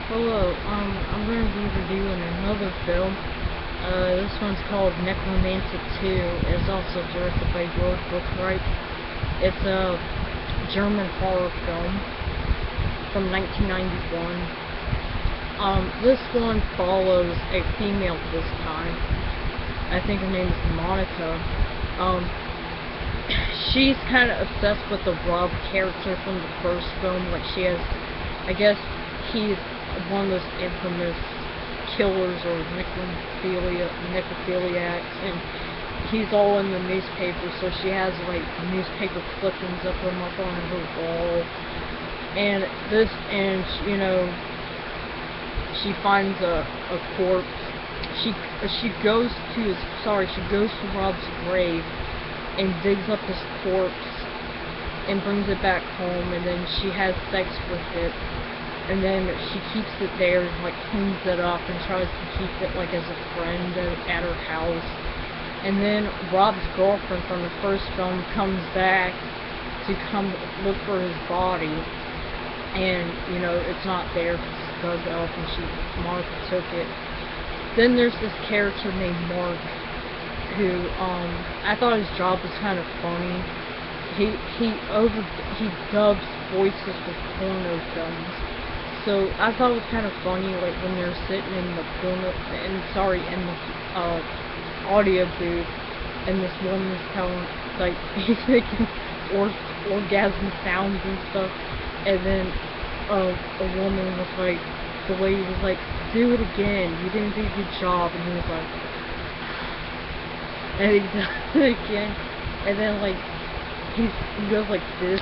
Hello, I'm going to be reviewing another film. This one's called Nekromantik 2. It's also directed by George Buchreich. It's a German horror film from 1991. This one follows a female this time. I think her name is Monica. She's kind of obsessed with the Rob character from the first film. Like, she has, I guess, he's one of those infamous killers or necrophiliacs, and he's all in the newspaper, so she has like newspaper clippings of him up on her wall, and she finds a corpse. She goes to Rob's grave and digs up his corpse and brings it back home, and then she has sex with it. And then she keeps it there, like cleans it up and tries to keep it like as a friend at her house. And then Rob's girlfriend from the first film comes back to come look for his body, and it's not there, it's dug up, and Monica took it. Then there's this character named Mark, who I thought his job was kind of funny. He dubs voices with porno films. So I thought it was kind of funny, like when they're sitting in the audio booth, and this woman's telling, like, he's making orgasm sounds and stuff, and then a woman was like, the lady was like, do it again, you didn't do a good job, and he was like, and he does it again, and then like he goes like this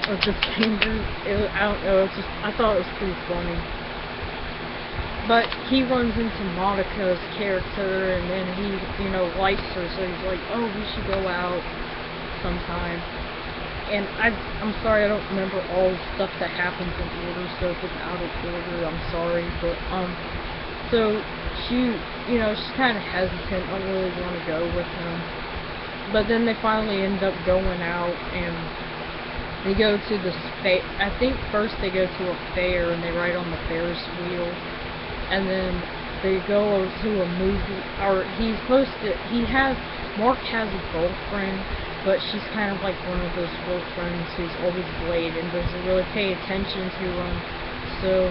with his fingers. I don't know, I thought it was pretty funny. But he runs into Monica's character, and then he, likes her, so he's like, oh, we should go out sometime. And I'm sorry, I don't remember all the stuff that happens in order, so if it's out of order, I'm sorry, but, so she's kind of hesitant, don't really want to go with him. But then they finally end up going out, and they go to I think first they go to a fair, and they ride on the Ferris wheel, and then they go to a movie, or Mark has a girlfriend, but she's kind of like one of those girlfriends who's always late and doesn't really pay attention to him, so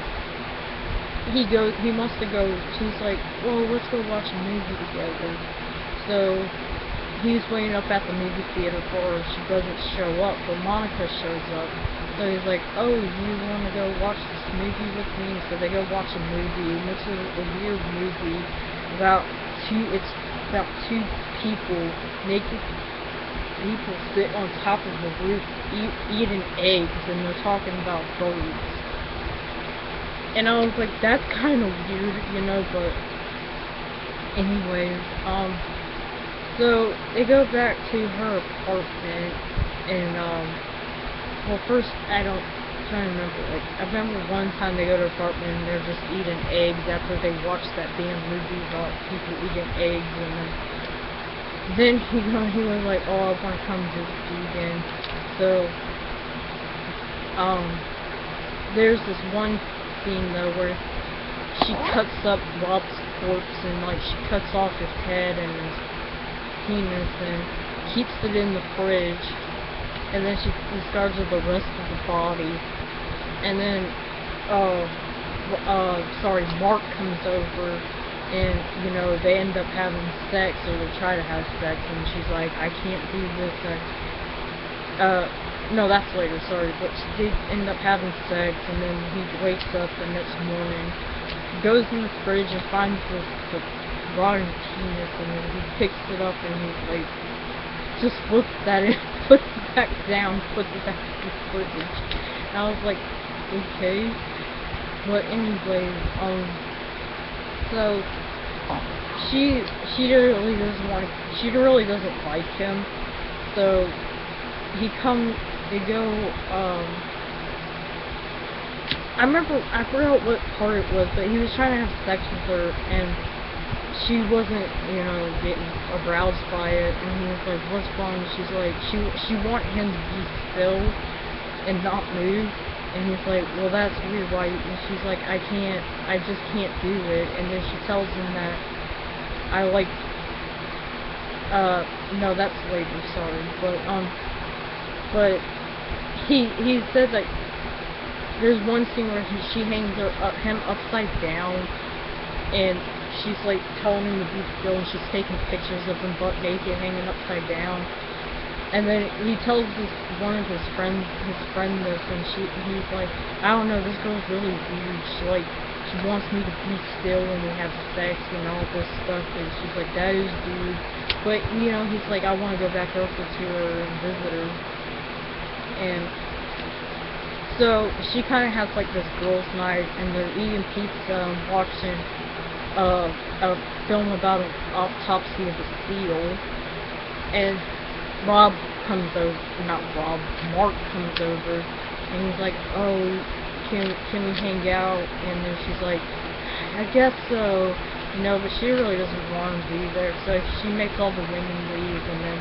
he wants to go, she's like, well, let's go watch a movie together. So he's waiting up at the movie theater for her. She doesn't show up, but Monica shows up. So he's like, oh, you want to go watch this movie with me? So they go watch a movie, and it's a weird movie about two people, naked people sit on top of the roof eating eggs, and they're talking about birds. And I was like, that's kind of weird, but anyways, so they go back to her apartment, and, well, first, I'm trying to remember, like, I remember one time they go to her apartment and they're just eating eggs after they watched that damn movie about people eating eggs, and then he was like, oh, I want to come visit you again. So, there's this one scene, though, where she cuts up Rob's corpse, and, like, she cuts off his head and his penis and keeps it in the fridge, and then she discards the rest of the body, and then Mark comes over, and they end up having sex, or they try to have sex, and she's like, I can't do this, no, that's later, sorry, but they end up having sex, and then he wakes up the next morning, goes in the fridge and finds the rotten penis, and then he picks it up and he like just puts that in, puts it back down, puts it back in the fridge. And I was like, okay. But anyways, so she really doesn't like him. So they go, I forgot what part it was, but he was trying to have sex with her, and she wasn't, getting aroused by it, and he was like, what's wrong? She's like, she wanted him to be still and not move, And he's like, well, that's weird, why? And she's like, I just can't do it. And then she tells him that I like, no, that's later, sorry. But he said that there's one scene where she hangs him upside down, and she's like telling him to be still, and she's taking pictures of him butt naked, hanging upside down. And then he tells one of his friend this, and he's like, I don't know, this girl's really weird. She wants me to be still when we have sex and all this stuff. And she's like, that is weird. But he's like, I want to go back over to her and visit her. And so she kind of has like this girls' night, and they're eating pizza and watching a film about an autopsy of a seal. And Mark comes over, and he's like, oh, can we hang out? And then she's like, I guess so, but she really doesn't want to be there, so she makes all the women leave, and then,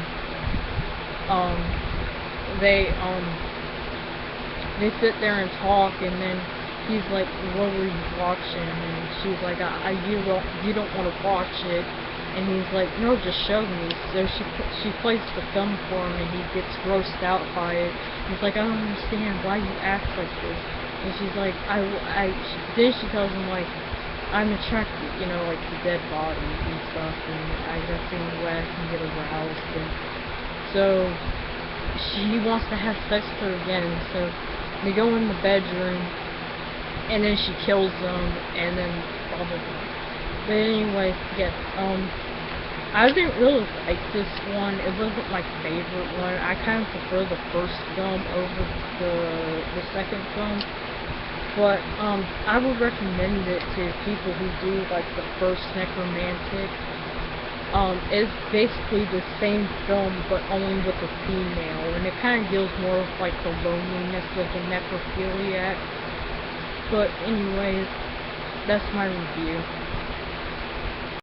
they sit there and talk, and then he's like, what were you watching? And she's like, you don't want to watch it. And he's like, no, just show me. So she plays the film for him, and he gets grossed out by it. He's like, I don't understand why you act like this. And she's like, then she tells him, like, I'm attracted, like to dead bodies and stuff, and I got things where I can get aroused. And so he wants to have sex with her again. So they go in the bedroom, and then she kills them, and then blah blah blah. But anyway, yeah, I didn't really like this one. It wasn't my favorite one. I kind of prefer the first film over the second film. But, I would recommend it to people who do, like, the first Nekromantik. It's basically the same film, but only with a female. And it kind of deals more with, like, the loneliness of the necrophiliac. But anyways, that's my review.